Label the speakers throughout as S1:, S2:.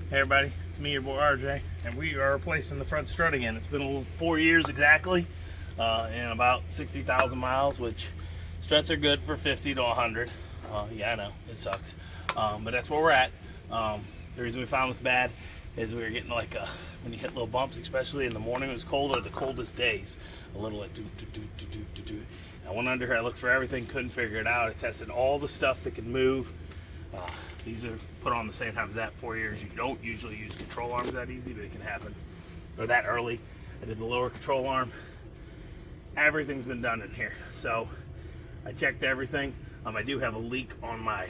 S1: Hey everybody, it's me, your boy RJ, and we are replacing the front strut again. It's been 4 years exactly, and about 60,000 miles, which struts are good for 50 to 100. Yeah, I know, it sucks, but that's where we're at. The reason we found this bad is we were getting like, when you hit little bumps, especially in the morning, it was cold, or the coldest days, a little like do. I went under here, I looked for everything, couldn't figure it out. I tested all the stuff that could move. These are put on the same time as that. 4 years. You don't usually use control arms that easy, but it can happen, or that early. I did the lower control arm. Everything's been done in here, so I checked everything. I do have a leak on my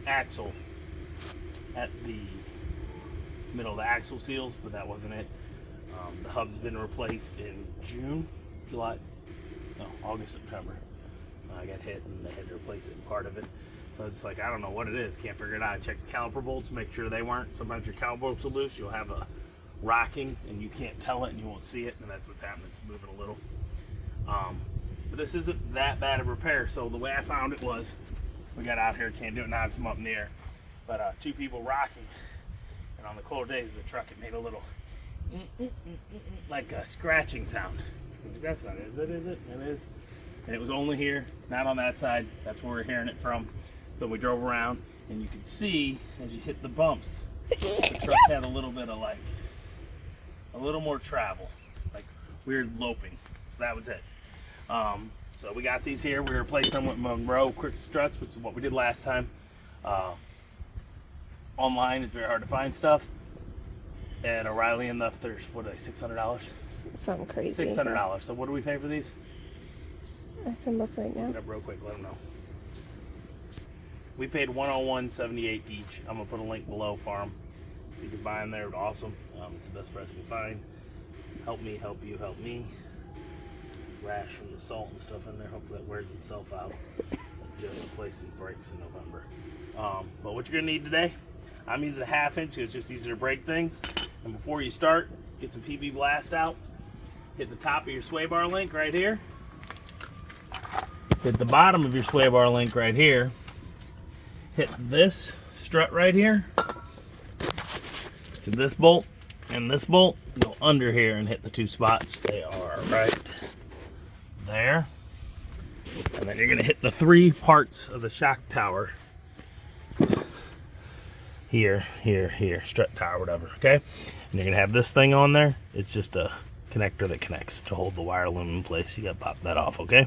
S1: axle at the middle of the axle seals, but that wasn't it. The hub's been replaced in August, September. I got hit and they had to replace it in part of it. So I was just like, I don't know what it is, can't figure it out. I checked the caliper bolts, make sure they weren't. Sometimes your caliper bolts are loose, you'll have a rocking and you can't tell it and you won't see it, and that's what's happening. It's moving a little. But this isn't that bad of repair. So the way I found it was, we got out here, can't do it now because I'm up in the air, but two people rocking, and on the cold days of the truck it made a little like a scratching sound. That's not it, is it? Is it? It is. And it was only here, not on that side. That's where we're hearing it from. So we drove around, and you could see as you hit the bumps, the truck had a little bit of like, a little more travel, like weird loping. So that was it. So we got these here. We replaced them with Monroe Quick-Struts, which is what we did last time. Online, it's very hard to find stuff. At O'Reilly enough, there's, what are they, $600?
S2: Something crazy.
S1: $600. So what do we pay for these?
S2: I can look right now.
S1: Get up real quick, let them know. We paid $101.78 each. I'm gonna put a link below for them. You can buy them there, it's awesome. It's the best price I can find. Help me, help you, help me. Rash from the salt and stuff in there. Hopefully that wears itself out. Just replace these brakes in November. But what you're gonna need today, I'm using a 1/2 inch. It's just easier to break things. And before you start, get some PB Blast out. Hit the top of your sway bar link right here. Hit the bottom of your sway bar link right here. Hit this strut right here. So this bolt and this bolt go under here and hit the two spots. They are right there. And then you're gonna hit the 3 parts of the shock tower. Here, strut tower, whatever, okay? And you're gonna have this thing on there. It's just a connector that connects to hold the wire loom in place. You gotta pop that off, okay?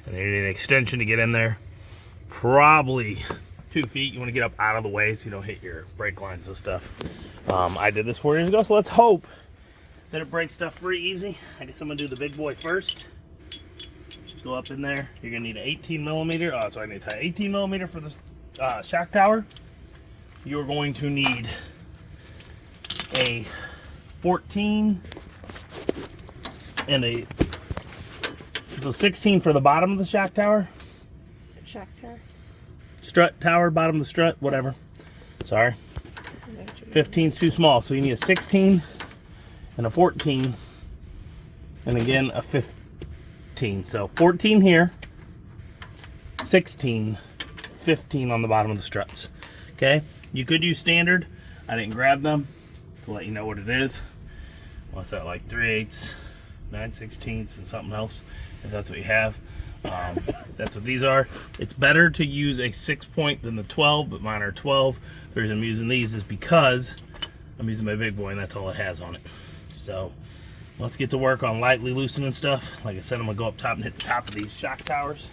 S1: And then you need an extension to get in there. Probably 2 feet. You wanna get up out of the way so you don't hit your brake lines and stuff. I did this 4 years ago, so let's hope that it breaks stuff pretty easy. I guess I'm gonna do the big boy first. Go up in there. You're gonna need an 18 millimeter. Oh, so I need to tie 18 millimeter for the shock tower. You're going to need a 14 and a 16 for the bottom of the shock tower.
S2: Shock tower.
S1: Strut tower, bottom of the strut, whatever. Sorry. 15's too small, so you need a 16 and a 14, and again a 15. So 14 here, 16, 15 on the bottom of the struts. Okay, you could use standard. I didn't grab them to let you know what it is. What's that, like 3/8, 9/16, and something else, if that's what you have. That's what these are. It's better to use a 6-point than the 12, but mine are 12. The reason I'm using these is because I'm using my big boy and that's all it has on it. So let's get to work on lightly loosening stuff. Like I said, I'm gonna go up top and hit the top of these shock towers,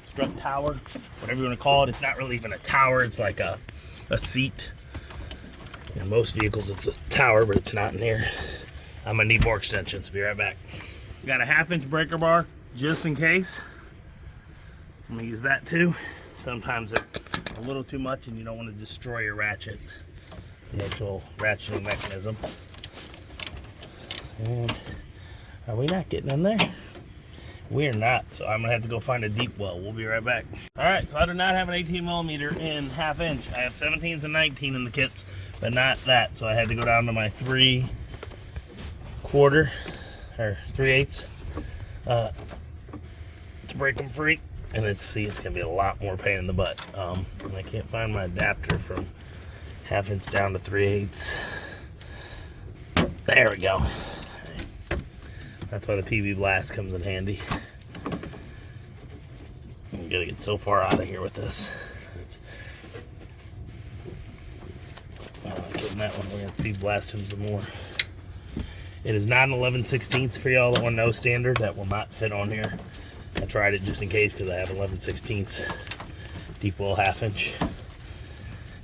S1: strut tower, whatever you want to call it. It's not really even a tower, it's like a seat. In most vehicles it's a tower, but it's not in here. I'm gonna need more extensions. Be right back. Got a 1/2 inch breaker bar just in case. I'm gonna use that too. Sometimes it's a little too much and you don't want to destroy your ratchet, the actual ratcheting mechanism. And are we not getting in there? We're not, so I'm gonna have to go find a deep well. We'll be right back. All right, so I do not have an 18 millimeter in 1/2 inch. I have 17s and 19 in the kits, but not that. So I had to go down to my 3/4 or 3/8 to break them free. And it's gonna be a lot more pain in the butt. And I can't find my adapter from 1/2 inch down to 3/8. There we go. That's why the PB Blast comes in handy. I'm gonna get so far out of here with this. Getting that one, we're gonna PB Blast him some more. It is not an 11/16 for y'all that want no standard. That will not fit on here. I tried it just in case because I have 11/16 deep well 1/2 inch,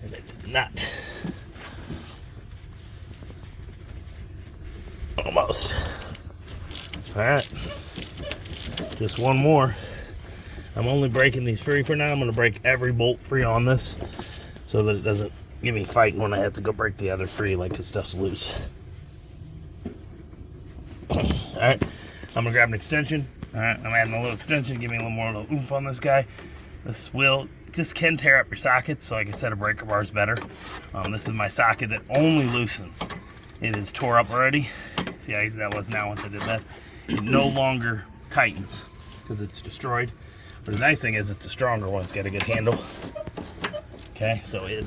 S1: and it did not. Almost. All right, just one more. I'm only breaking these free for now. I'm going to break every bolt free on this so that it doesn't give me fighting when I have to go break the other free, like his stuff's loose. All right, I'm gonna grab an extension. All right, I'm adding a little extension, give me a little more oomph on this guy. This will just can tear up your socket, so like I said, a breaker bar is better. This is my socket that only loosens. It is tore up already. See how easy that was now once I did that? It no longer tightens because it's destroyed. But the nice thing is it's a stronger one. It's got a good handle. Okay, so it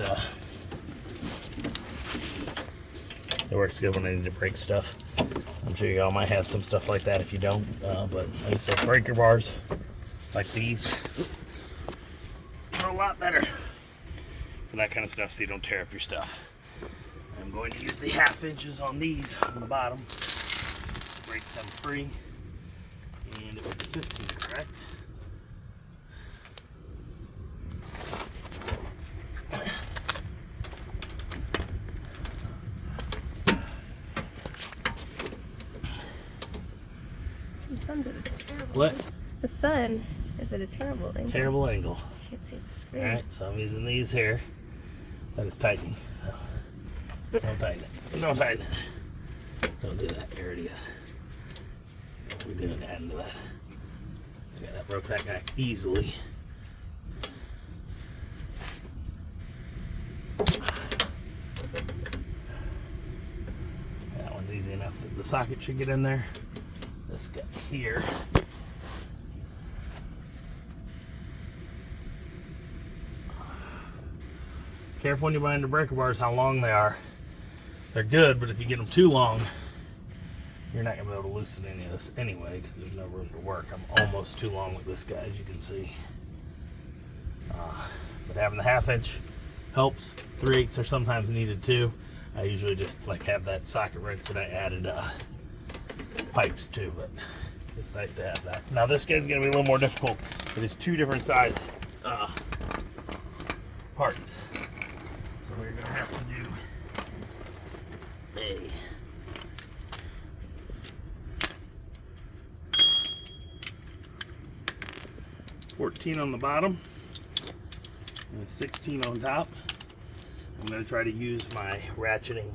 S1: works good when I need to break stuff. I'm sure y'all might have some stuff like that if you don't. But like I said, breaker bars like these are a lot better for that kind of stuff so you don't tear up your stuff. I'm going to use the 1/2 inches on these on the bottom. Break them free. And it was the 15, correct?
S2: The sun's at a terrible
S1: What?
S2: angle. The sun is at a terrible angle.
S1: Terrible angle.
S2: Can't see the screen.
S1: Alright, so I'm using these here. That is tightening. So, don't tighten it. Don't tighten it. Don't do that. You already we're doing adding to that. Yeah, that broke that guy easily. That one's easy enough that the socket should get in there. This guy here. Careful when you're buying the breaker bars how long they are. They're good, but if you get them too long, you're not going to be able to loosen any of this anyway because there's no room to work. I'm almost too long with this guy, as you can see. But having the 1/2 inch helps. 3/8 are sometimes needed too. I usually just like have that socket wrench that I added pipes to, but it's nice to have that. Now this guy's going to be a little more difficult. It is 2 different size parts. So we're going to have to do a 14 on the bottom and a 16 on top. I'm going to try to use my ratcheting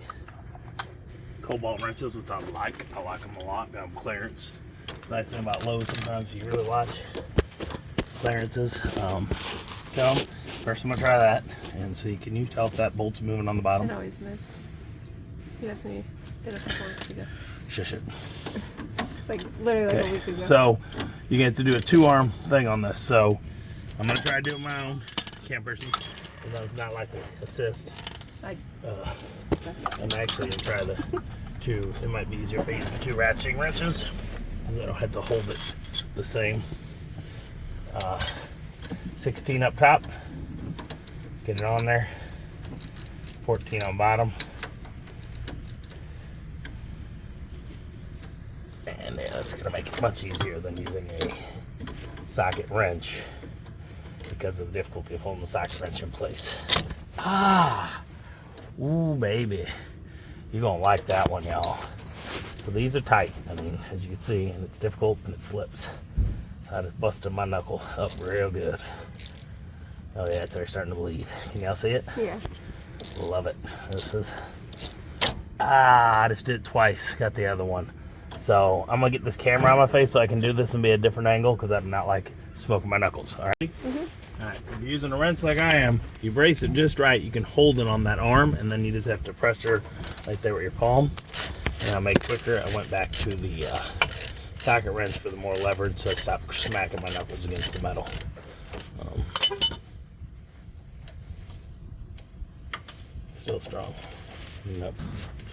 S1: cobalt wrenches, which I like. I like them a lot. Got them clearance. Nice thing about Lowe's, sometimes you really watch clearances. First I'm going to try that and see. Can you tell if that bolt's moving on the bottom?
S2: It always moves. You asked me a couple weeks ago.
S1: Shush it.
S2: Like literally like a week ago.
S1: So you get to do a 2-arm thing on this. So I'm going to try to do it my own person. It's not like an assist. I'm actually going to try the 2. It might be easier if I use the 2 ratcheting wrenches because I don't have to hold it the same. 16 up top. Get it on there. 14 on bottom. And yeah, that's going to make it much easier than using a socket wrench because of the difficulty of holding the socket wrench in place. Ooh, baby. You're going to like that one, y'all. So these are tight, I mean, as you can see, and it's difficult and it slips. So I just busted my knuckle up real good. Oh yeah, it's already starting to bleed. Can y'all see it?
S2: Yeah.
S1: Love it. This is, I just did it twice. Got the other one. So I'm gonna get this camera on my face so I can do this and be a different angle because I'm not like smoking my knuckles. All right. All right. So if you're using a wrench like I am, you brace it just right. You can hold it on that arm, and then you just have to pressure right there with your palm. And I'll make quicker. I went back to the socket wrench for the more leverage, so I stopped smacking my knuckles against the metal. Still strong. Yep.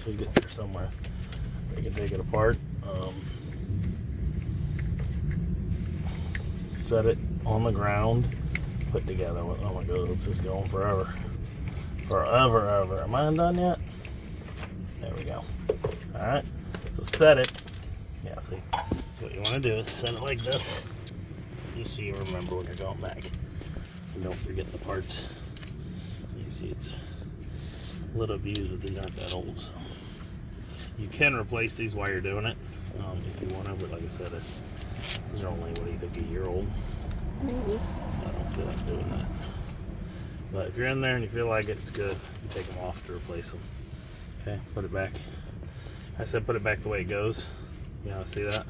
S1: Should get there somewhere. We can take it apart. Set it on the ground. Put together. Oh my god, it's just going forever. Forever, ever. Am I undone yet? There we go. Alright. So set it. Yeah, see. So what you want to do is set it like this. Just so you remember when you're going back. And don't forget the parts. You see it's a little abused, but these aren't that old. So you can replace these while you're doing it. If you want to, but like I said, these are only, what do you think, a year old?
S2: Maybe.
S1: I don't feel like doing that. But if you're in there and you feel like it, it's good. You take them off to replace them. Okay, put it back. I said put it back the way it goes. You know, see that?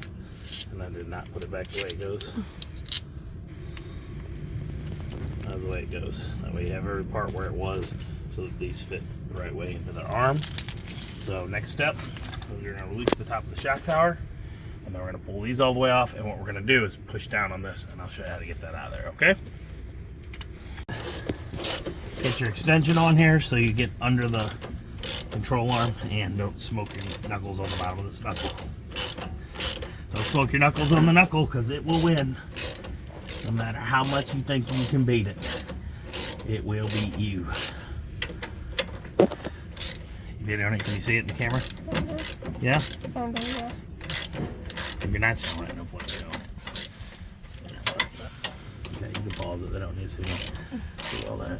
S1: And I did not put it back the way it goes. That's the way it goes. That way you have every part where it was, so that these fit the right way into the arm. So next step, we're going to release the top of the shock tower, and then we're going to pull these all the way off, and what we're going to do is push down on this, and I'll show you how to get that out of there, okay? Get your extension on here so you get under the control arm, and don't smoke your knuckles on the bottom of this knuckle. Don't smoke your knuckles on the knuckle, because it will win. No matter how much you think you can beat it, it will beat you. You video on it? Can you see it in the camera?
S2: Mm-hmm.
S1: Yeah?
S2: Yeah.
S1: If you're not showing it, no point in showing it. Okay, you can pause it. They don't need to see all that.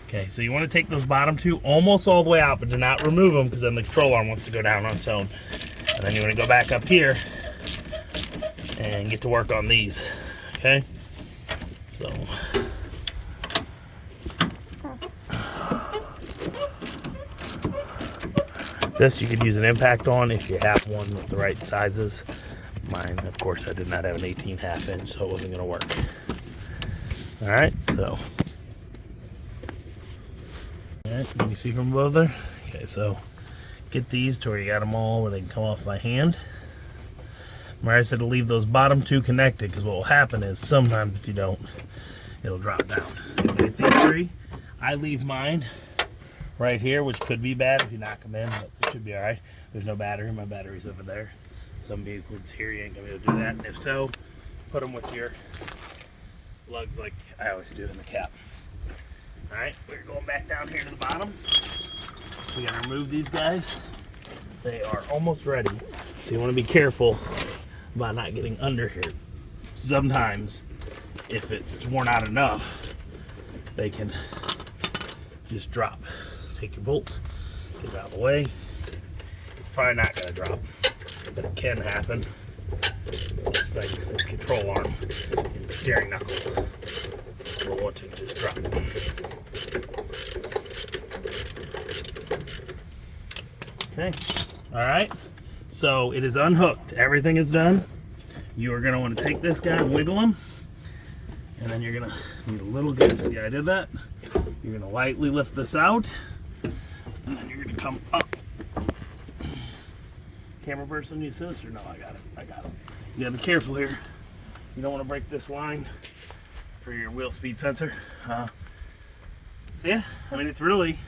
S1: Okay, so you want to take those bottom two almost all the way out, but do not remove them, because then the control arm wants to go down on its own. And then you want to go back up here and get to work on these. Okay? So... this you could use an impact on if you have one with the right sizes. Mine, of course, I did not have an 18.5 inch, so it wasn't going to work. Alright, so. Alright, can you see from above there? Okay, so get these to where you got them all where they can come off by hand. Remember I said to leave those bottom two connected, because what will happen is sometimes if you don't, it'll drop down. So you get these three. I leave mine right here, which could be bad if you knock them in, but it should be alright. There's no battery. My battery's over there. Some vehicles here, you ain't gonna be able to do that. And if so, put them with your lugs like I always do in the cap. Alright, we're going back down here to the bottom. We gotta remove these guys. They are almost ready. So you wanna be careful about not getting under here. Sometimes, if it's worn out enough, they can just drop. Take your bolt, get it out of the way. It's probably not going to drop, but it can happen. This thing, this control arm and the steering knuckle will want to just drop. Okay, all right. So it is unhooked. Everything is done. You are going to want to take this guy and wiggle him, and then you're going to need a little give. See, I did that. You're going to lightly lift this out, and then you're going to come up. Camera person, you assist or no? I got it. I got it. You got to be careful here. You don't want to break this line for your wheel speed sensor. So yeah, I mean, it's really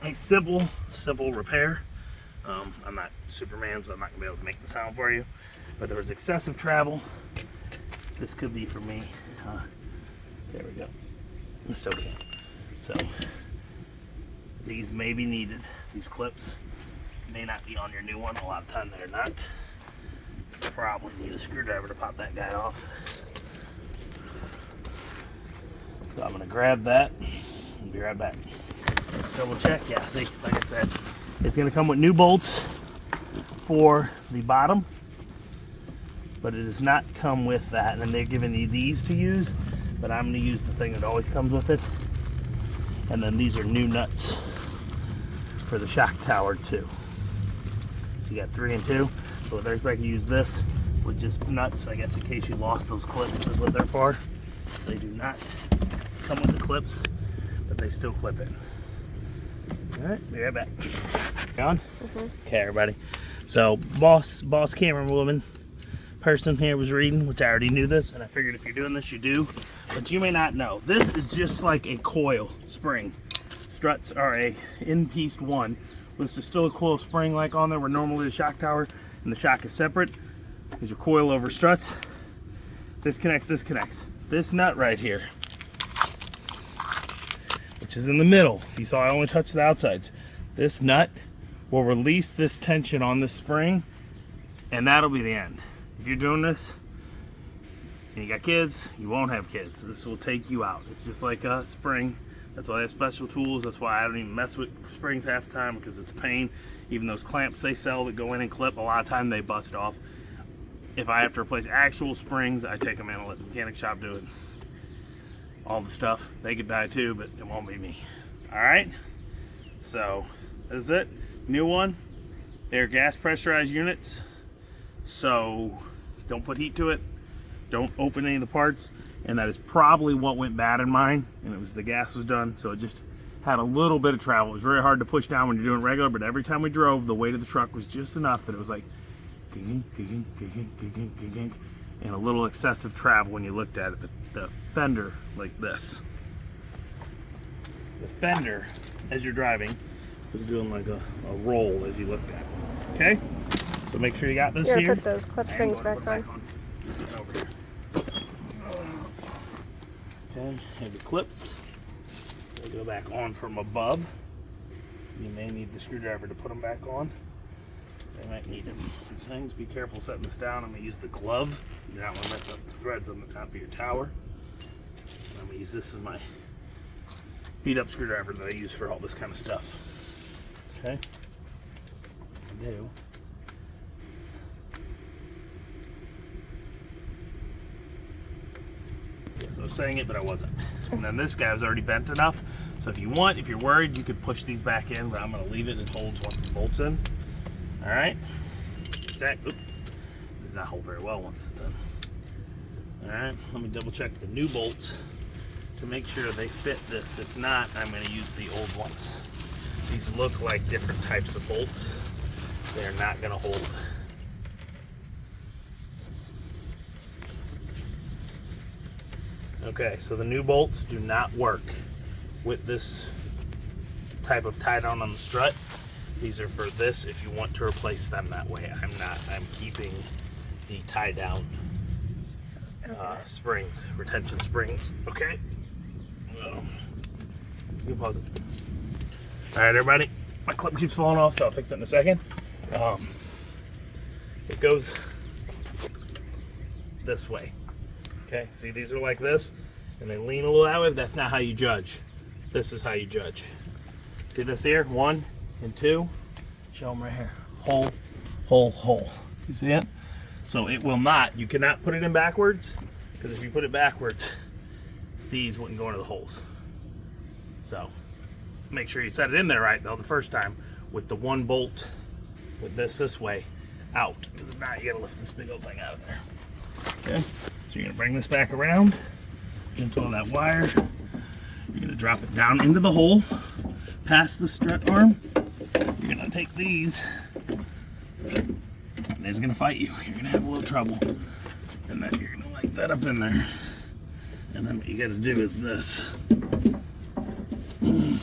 S1: a simple repair. I'm not Superman, so I'm not going to be able to make the sound for you. But there was excessive travel. This could be for me. There we go. It's okay. So these may be needed. These clips may not be on your new one. A lot of times they're not. You probably need a screwdriver to pop that guy off. So I'm going to grab that and be right back. Let's double check. Yeah, see, like I said, it's going to come with new bolts for the bottom, but it does not come with that. And they're giving you these to use, but I'm going to use the thing that always comes with it. And then these are new nuts for the shock tower too. So you got 3 and 2. So they're expecting to use this with just nuts, I guess, in case you lost those clips is what they're for. They do not come with the clips, but they still clip it. All right, be right back. On?
S2: Mm-hmm.
S1: Okay, everybody. So boss camera woman person here was reading, which I already knew this, and I figured if you're doing this, you do, but you may not know. This is just like a coil spring. It's struts are a in-piece one. This is still a coil spring like on there where normally the shock tower and the shock is separate. These are coil over struts. This connects, this connects. This nut right here, which is in the middle. If you saw, I only touched the outsides. This nut will release this tension on this spring, and that'll be the end. If you're doing this and you got kids, you won't have kids. This will take you out. It's just like a spring. That's why I have special tools. That's why I don't even mess with springs half the time, because it's a pain. Even those clamps they sell that go in and clip, a lot of time they bust off. If I have to replace actual springs, I take them in and let the mechanic shop do it. All the stuff, they could die too, but it won't be me. All right, so this is it. New one. They're gas pressurized units, so don't put heat to it. Don't open any of the parts. And that is probably what went bad in mine, and it was the gas was done, so it just had a little bit of travel. It was very hard to push down when you're doing regular, but every time we drove, the weight of the truck was just enough that it was like and a little excessive travel when you looked at it. The fender like this. The fender, as you're driving, was doing like a roll as you looked at it. Okay? So make sure you got this here.
S2: Put those clip things back on.
S1: Over here. Okay, have your clips. They go back on from above. You may need the screwdriver to put them back on. They might need them. Things. Be careful setting this down. I'm going to use the glove. You don't want to mess up the threads on the top of your tower. I'm going to use this as my beat up screwdriver that I use for all this kind of stuff. Okay? I do. Yes, I was saying it, but I wasn't. And then this guy was already bent enough. So if you want, if you're worried, you could push these back in, but I'm going to leave it. It holds once the bolt's in. All right. Does not hold very well once it's in. All right. Let me double check the new bolts to make sure they fit this. If not, I'm going to use the old ones. These look like different types of bolts. They're not going to hold. Okay, so the new bolts do not work with this type of tie down on the strut. These are for this if you want to replace them that way. I'm keeping the tie down springs, retention springs. Okay, you can pause it. All right, everybody, my clip keeps falling off, so I'll fix it in a second. It goes this way. Okay, see, these are like this, and they lean a little that way, but that's not how you judge. This is how you judge. See this here? 1 and 2. Show them right here. Hole, hole, hole. You see it? So it will not, you cannot put it in backwards, because if you put it backwards, these wouldn't go into the holes. So make sure you set it in there right, though, the first time, with the one bolt, with this way, out. Because if not, you gotta lift this big old thing out of there. Okay? So you're gonna bring this back around into all that wire. You're gonna drop it down into the hole, past the strut arm. You're gonna take these, and it's gonna fight you. You're gonna have a little trouble. And then you're gonna like that up in there. And then what you gotta do is this. You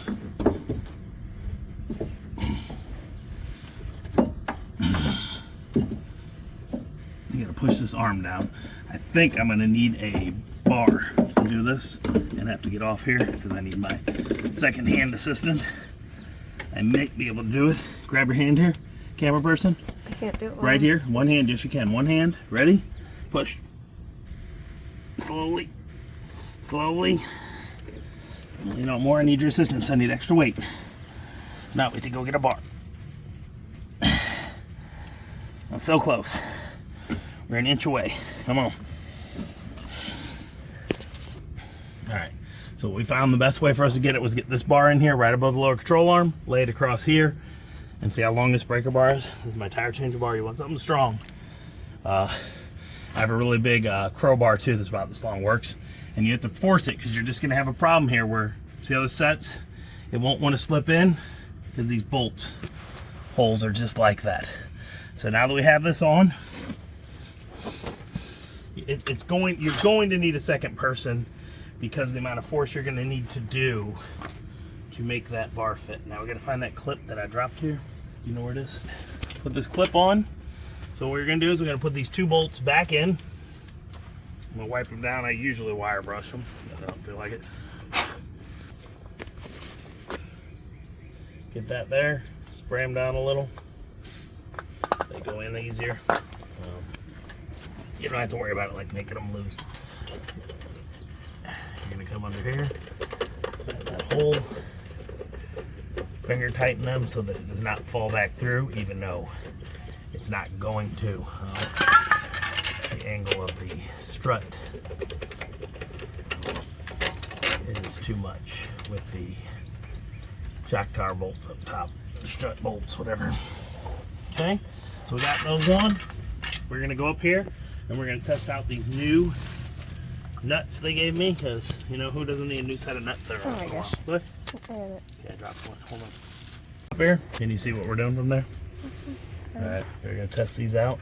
S1: gotta push this arm down. I think I'm gonna need a bar to do this and have to get off here because I need my second hand assistant. I may be able to do it. Grab your hand here, camera person.
S2: I can't do it.
S1: Right here, one hand, yes you can. One hand, ready? Push. Slowly, slowly. You know, more I need your assistance. I need extra weight. Now we have to go get a bar. I'm so close. We're an inch away. Come on. All right. So we found the best way for us to get it was get this bar in here right above the lower control arm, lay it across here, and see how long this breaker bar is. This is my tire changer bar. You want something strong. I have a really big crowbar too that's about this long. Works. And you have to force it because you're just going to have a problem here where, see how this sets? It won't want to slip in because these bolt holes are just like that. So now that we have this on, you're going to need a second person because the amount of force you're going to need to do to make that bar fit. Now we gotta find that clip that I dropped here. You know where it is? Put this clip on. So what we're gonna do is we're gonna put these 2 bolts back in. I'm gonna wipe them down. I usually wire brush them, but I don't feel like it. Get that there, spray them down a little. They go in easier. You don't have to worry about it like making them loose. You're gonna come under here, find that hole, finger tighten them so that it does not fall back through, even though it's not going to. The angle of the strut is too much with the shock tower bolts up top, strut bolts, whatever. Okay, so we got those on. We're gonna go up here and we're gonna test out these new nuts they gave me, because you know who doesn't need a new set of nuts every once in a while. What? Okay, I dropped one. Hold on. Up here, can you see what we're doing from there? All right, we're gonna test these out.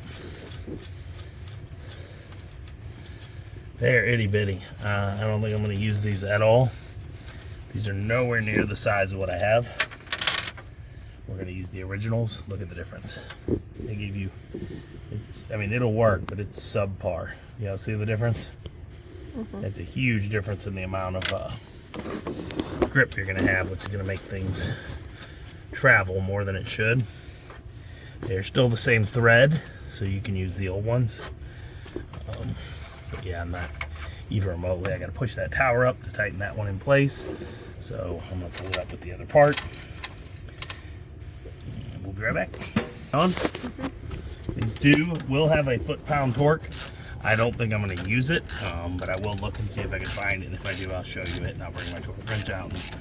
S1: They're itty bitty. I don't think I'm gonna use these at all. These are nowhere near the size of what I have. We're gonna use the originals. Look at the difference. They give you, I mean, it'll work, but it's subpar. You know, see the difference? It's a huge difference in the amount of grip you're gonna have, which is gonna make things travel more than it should. They're still the same thread, so you can use the old ones. But yeah, I'm not even remotely. I gotta push that tower up to tighten that one in place. So I'm gonna pull it up with the other part. And we'll be right back. On. These will have a foot-pound torque. I don't think I'm going to use it, but I will look and see if I can find it. And if I do, I'll show you it, and I'll bring my torque wrench out and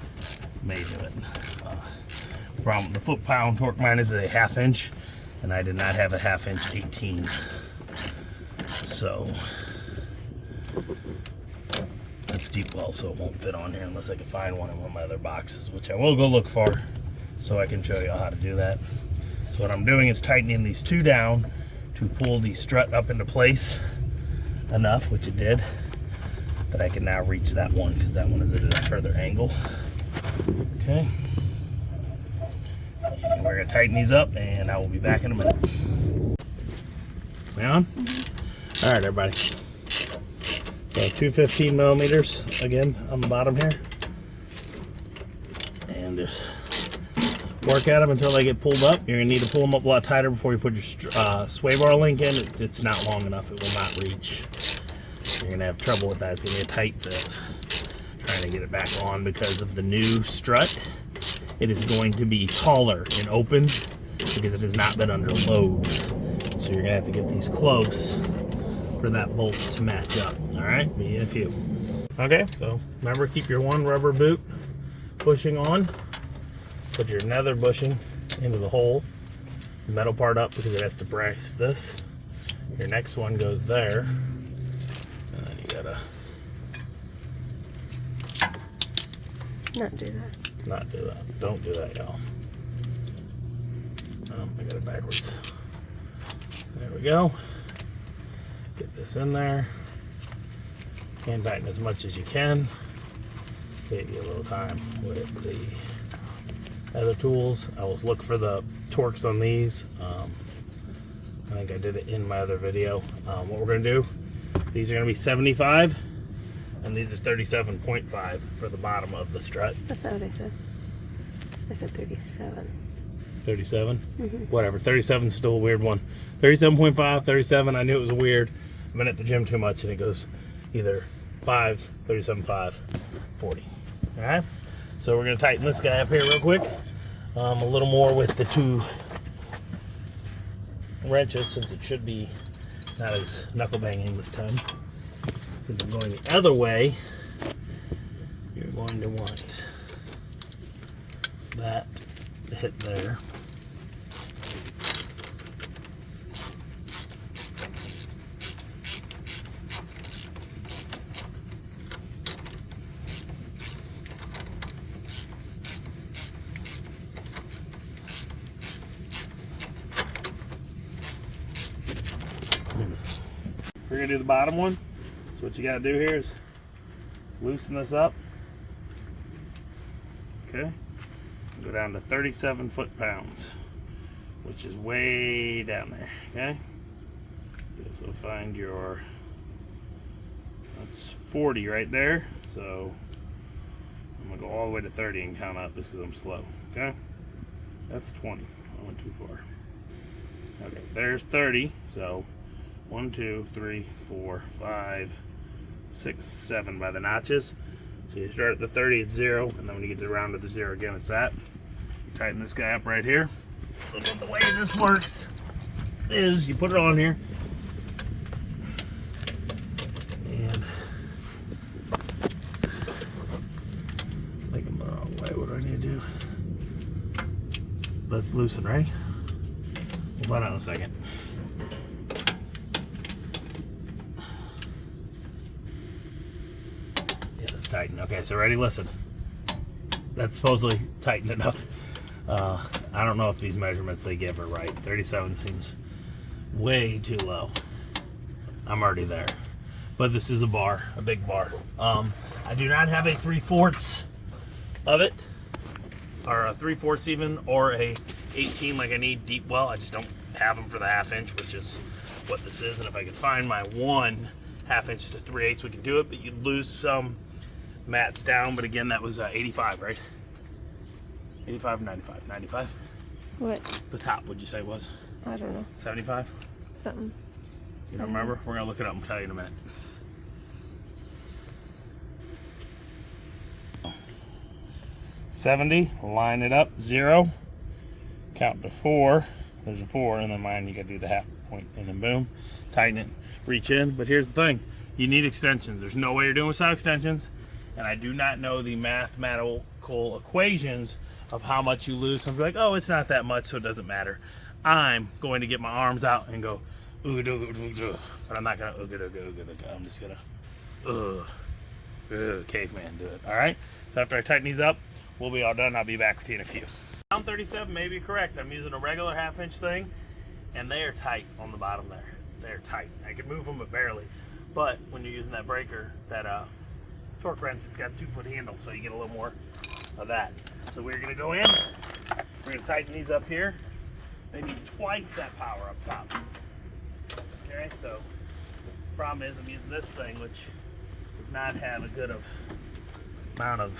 S1: measure it. Problem, the foot-pound torque mine is a 1/2 inch, and I did not have a 1/2 inch 18. So that's deep well, so it won't fit on here unless I can find one in one of my other boxes, which I will go look for, so I can show you how to do that. So what I'm doing is tightening these 2 down to pull the strut up into place enough, which it did, that I can now reach that one, because that one is at a further angle. Okay. And we're going to tighten these up, and I will be back in a minute. We on? All right, everybody. So 2 15 millimeters again on the bottom here, and just work at them until they get pulled up. You're gonna need to pull them up a lot tighter before you put your sway bar link in. It's not long enough, it will not reach. You're gonna have trouble with that. It's gonna be a tight fit. Trying to get it back on because of the new strut. It is going to be taller and open because it has not been under load. So you're gonna have to get these close for that bolt to match up. All right, be in a few. Okay, so remember, keep your one rubber boot bushing on. Put your nether bushing into the hole, the metal part up because it has to brace this. Your next one goes there, and then you gotta
S2: not do that.
S1: Not do that. Don't do that, y'all. I got it backwards. There we go. Get this in there. Hand tighten as much as you can. Save you a little time with the other tools. I will look for the torques on these. I think I did it in my other video. What we're going to do, these are going to be 75 and these are 37.5 for the bottom of the strut.
S2: That's not what I said. I said 37.
S1: 37? Whatever. 37 is still a weird one. 37.5, 37, I knew it was weird. I've been at the gym too much and it goes either 5s, 37.5, 40. Alright? So we're going to tighten this guy up here real quick. A little more with the 2 wrenches, since it should be not as knuckle banging this time. Since I'm going the other way, you're going to want that to hit there. We're going to do the bottom one. So what you got to do here is loosen this up. Okay. Go down to 37 foot-pounds, which is way down there, okay? So find your, that's 40 right there. So I'm gonna go all the way to 30 and count up just because I'm slow, okay? That's 20, I went too far. Okay, there's 30, so 1, 2, 3, 4, 5, 6, 7 by the notches. So you start at the 30 at 0, and then when you get to the round to the 0 again, it's that. You tighten this guy up right here. So the way this works is you put it on here, and I think I'm the wrong way. What do I need to do? Let's loosen, right? We'll find out in a second. Yeah, that's tighten. Okay, so ready? Listen. That's supposedly tightened enough. I don't know if these measurements they give are right. 37 seems way too low. I'm already there. But this is a bar, a big bar. I do not have a 3/4 of it, or a 3/4 even, or a 18 like I need deep well. I just don't have them for the 1/2 inch, which is what this is. And if I could find my 1/2 inch to 3/8, we could do it, but you'd lose some mats down. But again, that was 85, right? 85 or 95? 95?
S2: What?
S1: The top, would you say was?
S2: I don't know.
S1: 75?
S2: Something.
S1: You don't remember? We're gonna look it up and tell you in a minute. $70, line it up, 0, count to 4, there's a 4, and then mine you gotta do the 1/2 point, and then boom, tighten it, reach in. But here's the thing, you need extensions. There's no way you're doing without extensions, and I do not know the mathematical equations of how much you lose. So I'm like, oh, it's not that much, so it doesn't matter. I'm going to get my arms out and go, ooga dooga dooga dooga, but I'm not gonna ooga dooga ooga dooga. I'm just gonna, caveman do it. All right. So after I tighten these up, we'll be all done. I'll be back with you in a few. Round 37 may be correct. I'm using a regular 1/2 inch thing, and they are tight on the bottom there. They're tight. I can move them, but barely. But when you're using that breaker, that torque wrench, it's got a 2-foot handle, so you get a little more of that. So we're gonna go in. We're gonna tighten these up here. They need twice that power up top. Okay, so problem is I'm using this thing, which does not have a good amount of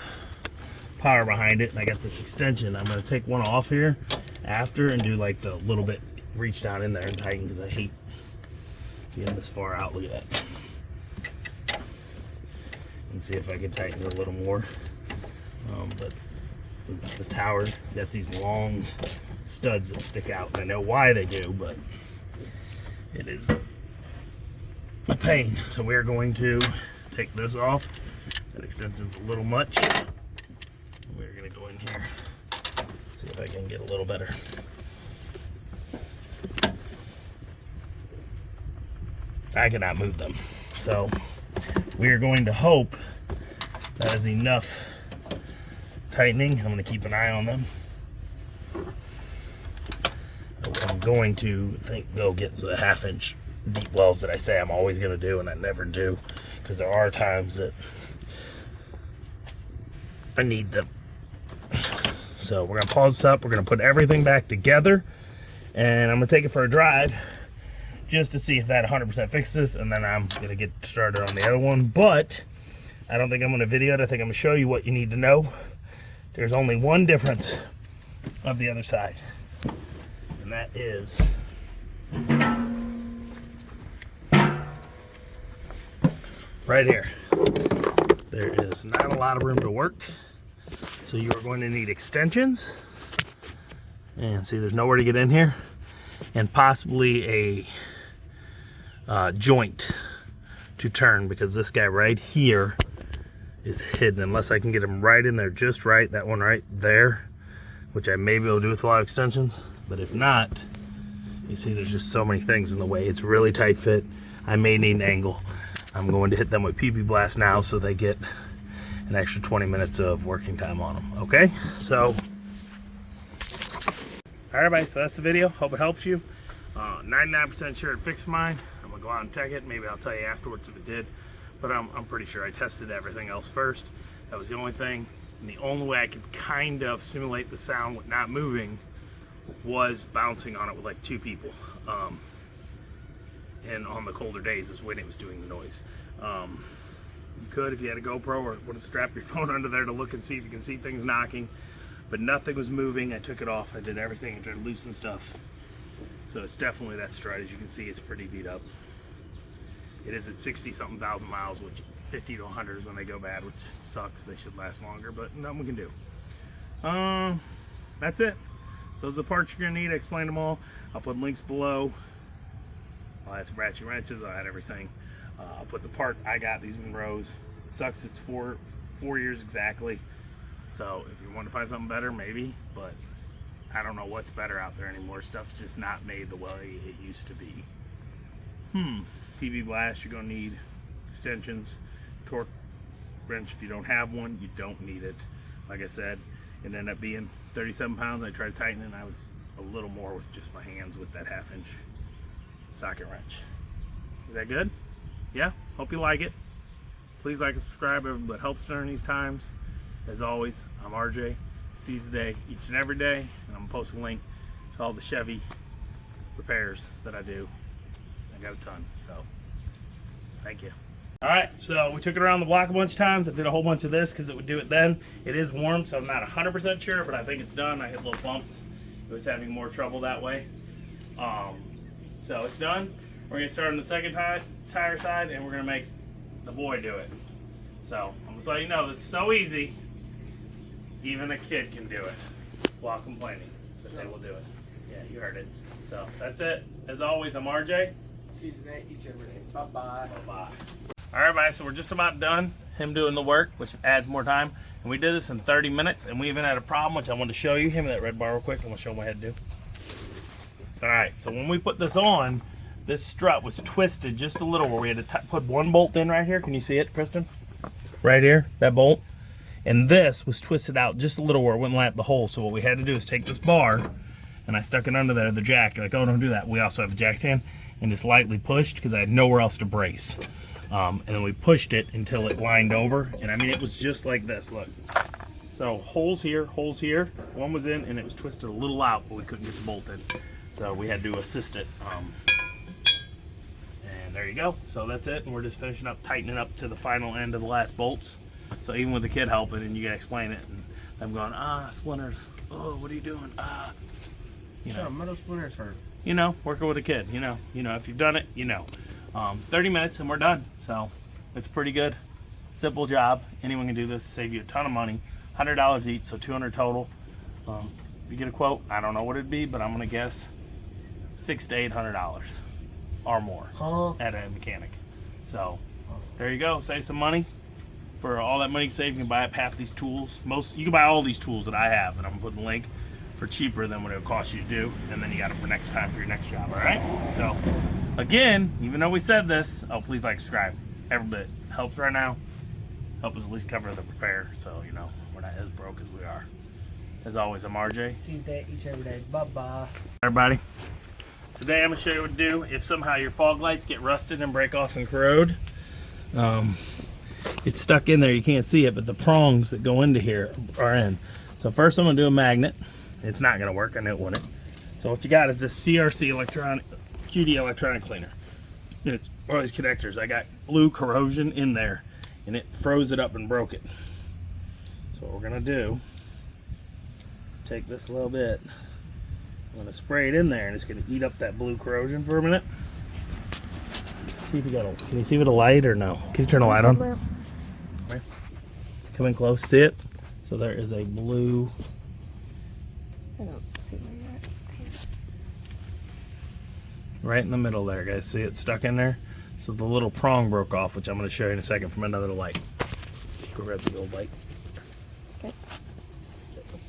S1: power behind it, and I got this extension. I'm going to take one off here after and do like the little bit, reach down in there and tighten, because I hate getting this far out. Look at that. And see if I can tighten it a little more. But it's the tower got these long studs that stick out, and I know why they do, but it is a pain. So we're going to take this off. That extension's a little much. We're gonna go in here, see if I can get a little better. I cannot move them. So we are going to hope that is enough tightening. I'm gonna keep an eye on them. I'm going to go get the 1/2 inch deep wells that I say I'm always gonna do, and I never do, because there are times that I need them. So we're gonna pause this up. We're gonna put everything back together, and I'm gonna take it for a drive just to see if that 100% fixes, and then I'm gonna get started on the other one. But I don't think I'm gonna video it. I think I'm gonna show you what you need to know. There's only one difference of the other side, and that is right here. There is not a lot of room to work, so you are going to need extensions. And see, there's nowhere to get in here, and possibly a joint to turn, because this guy right here is hidden. Unless I can get him right in there just right, that one right there, which I may be able to do with a lot of extensions. But if not, you see there's just so many things in the way. It's really tight fit. I may need an angle. I'm going to hit them with PP Blast now so they get an extra 20 minutes of working time on them. Okay, so all right, everybody, so that's the video. Hope it helps you. 99% sure it fixed mine. I'm gonna go out and check it. Maybe I'll tell you afterwards if it did, but I'm pretty sure I tested everything else first. That was the only thing. And the only way I could kind of simulate the sound with not moving was bouncing on it with like 2 people. And on the colder days is when it was doing the noise. You could, if you had a GoPro, or would have strapped your phone under there to look and see if you can see things knocking, but nothing was moving. I took it off, I did everything, I tried to loosen stuff. So it's definitely that strut. As you can see, it's pretty beat up. It is at 60-something thousand miles, which 50 to 100 is when they go bad, which sucks. They should last longer, but nothing we can do. That's it. So those are the parts you're gonna need. I explained them all. I'll put links below. I'll add some ratchet wrenches, I'll add everything. I'll put the part I got, these Monroes. Sucks it's 4 years exactly. So if you want to find something better, maybe, but I don't know what's better out there anymore. Stuff's just not made the way it used to be. PB blast, you're gonna need extensions, torque wrench. If you don't have one, you don't need it. Like I said, it ended up being 37 pounds. I tried to tighten it, and I was a little more with just my hands with that 1/2-inch socket wrench. Is that good? Yeah, hope you like it. Please like and subscribe, everybody. It helps during these times. As always, I'm RJ. Seize the day each and every day, and I'm gonna post a link to all the Chevy repairs that I do. I got a ton, so thank you. All right, so we took it around the block a bunch of times. I did a whole bunch of this because it would do it then. It is warm, so I'm not 100% sure, but I think it's done. I hit little bumps. It was having more trouble that way. So it's done. We're gonna start on the second tire side, and we're gonna make the boy do it. So I'm just letting you know, this is so easy. Even a kid can do it while complaining, but they will do it. Yeah, you heard it. So that's it. As always, I'm RJ.
S3: See you today, each and every day. Bye-bye.
S1: Bye-bye. All right, guys, so we're just about done. Him doing the work, which adds more time. And we did this in 30 minutes, and we even had a problem, which I wanted to show you. Give me that red bar real quick. I'm gonna show what I had to do. All right, so when we put this on, this strut was twisted just a little where we had to put one bolt in right here. Can you see it, Kristen? Right here, that bolt. And this was twisted out just a little where it wouldn't lap the hole. So what we had to do is take this bar, and I stuck it under there, the jack. Like, oh, don't do that. We also have the jack stand, and just lightly pushed because I had nowhere else to brace. And then we pushed it until it lined over. And I mean, it was just like this, look. So holes here. One was in, and it was twisted a little out, but we couldn't get the bolt in. So we had to assist it. And there you go. So that's it. And we're just finishing up, tightening up to the final end of the last bolts. So even with the kid helping, and you can explain it, and I'm going, splinters. Oh, what are you doing? You know,
S3: metal splinters hurt.
S1: You know, working with a kid. You know, if you've done it, you know. 30 minutes and we're done. So it's pretty good. Simple job. Anyone can do this. Save you a ton of money. $100 each, so $200 total. If you get a quote, I don't know what it'd be, but I'm gonna guess $600 to $800 or more at a mechanic. So there you go. Save some money. For all that money saved, you can buy up half these tools. You can buy all these tools that I have, and I'm gonna put the link, for cheaper than what it would cost you to do, and then you got them for next time for your next job. All right. So again, even though we said this, please like, subscribe. Every bit helps right now. Help us at least cover the repair, so you know we're not as broke as we are. As always, I'm RJ.
S3: See you today, each and every day. Bye-bye.
S1: Everybody, today I'm gonna show you what to do if somehow your fog lights get rusted and break off and corrode. It's stuck in there, you can't see it, but the prongs that go into here are in. So first I'm gonna do a magnet. It's not gonna work, I knew it wouldn't. So what you got is this CRC QD electronic cleaner. And it's all these connectors. I got blue corrosion in there, and it froze it up and broke it. So what we're gonna do, take this a little bit, I'm gonna spray it in there, and it's gonna eat up that blue corrosion for a minute. See if you got a, can you see with a light or no? Can you turn the light on? Right. Come in close, see it? So there is a blue.
S2: I don't see where you're at.
S1: Right in the middle there, guys. See it stuck in there? So the little prong broke off, which I'm going to show you in a second from another light. Go grab the old light.
S2: Okay.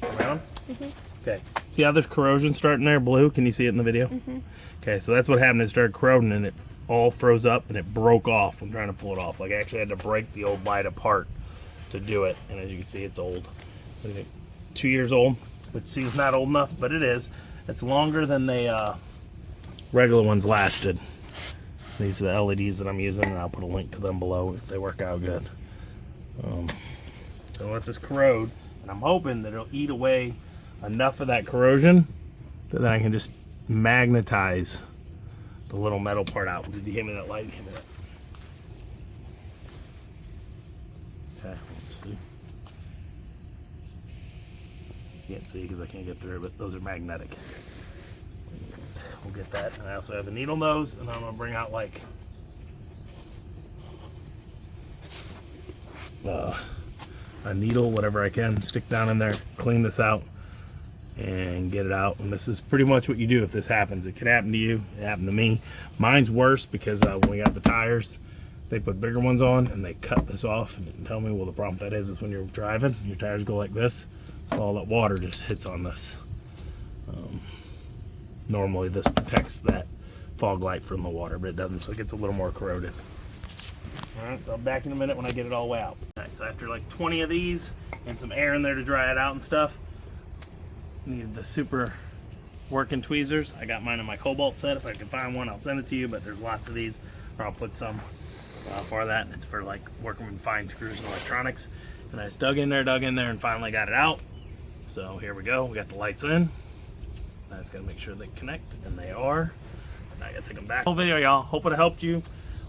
S1: Around? Okay. See how there's corrosion starting there, blue? Can you see it in the video? Okay, so that's what happened. It started corroding and it all froze up and it broke off. I'm trying to pull it off. Like I actually had to break the old light apart to do it. And as you can see, it's old. 2 years old, which seems not old enough, but it is. It's longer than they regular ones lasted. These are the LEDs that I'm using, and I'll put a link to them below if they work out good. Gonna let this corrode, and I'm hoping that it'll eat away enough of that corrosion that then I can just magnetize the little metal part out. Did you hit me that light? Hit me that. Okay, let's see. Can't see because I can't get through, but those are magnetic. We'll get that. And I also have a needle nose, and I'm gonna bring out like a needle, whatever I can, stick down in there, clean this out, and get it out. And this is pretty much what you do if this happens. It could happen to you. It happened to me. Mine's worse because when we got the tires, they put bigger ones on and they cut this off and didn't tell me. Well, the problem with that is when you're driving, your tires go like this, so all that water just hits on this. Normally this protects that fog light from the water, but it doesn't, so it gets a little more corroded. Alright, so I'm back in a minute when I get it all way out. Alright, so after like 20 of these and some air in there to dry it out and stuff, needed the super working tweezers. I got mine in my Cobalt set. If I can find one, I'll send it to you, but there's lots of these, or I'll put some for that. It's for like working with fine screws and electronics. And I just dug in there, and finally got it out. So here we go. We got the lights in. I just gotta make sure they connect, and they are. Now I gotta take them back. Whole video, y'all. Hope it helped you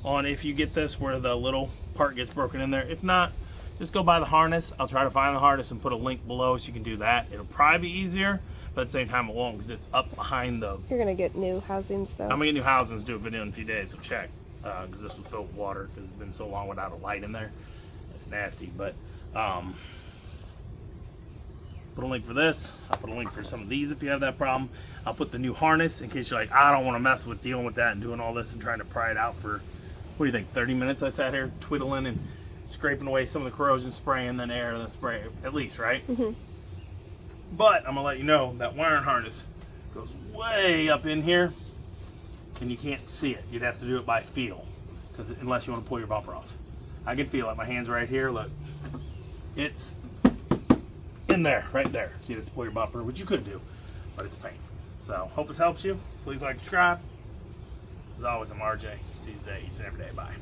S1: on if you get this where the little part gets broken in there. If not, just go buy the harness. I'll try to find the harness and put a link below so you can do that. It'll probably be easier, but at the same time it won't because it's up behind the...
S2: You're gonna get new housings though.
S1: I'm gonna get new housings, do a video in a few days, so check. Because this was filled with water because it's been so long without a light in there. It's nasty, but put a link for this. I'll put a link for some of these if you have that problem. I'll put the new harness in case you're like, I don't want to mess with dealing with that and doing all this and trying to pry it out for, what do you think, 30 minutes I sat here twiddling and scraping away some of the corrosion, spraying, then air, and then spray, at least, right?
S2: Mm-hmm.
S1: But I'm gonna let you know that wiring harness goes way up in here and you can't see it. You'd have to do it by feel, because unless you want to pull your bumper off. I can feel it. My hand's right here. Look, it's in there, right there. So you have to pull your bumper, which you could do, but it's a pain. So hope this helps you. Please like, subscribe. As always, I'm RJ. Seize the day, each and every day. Bye.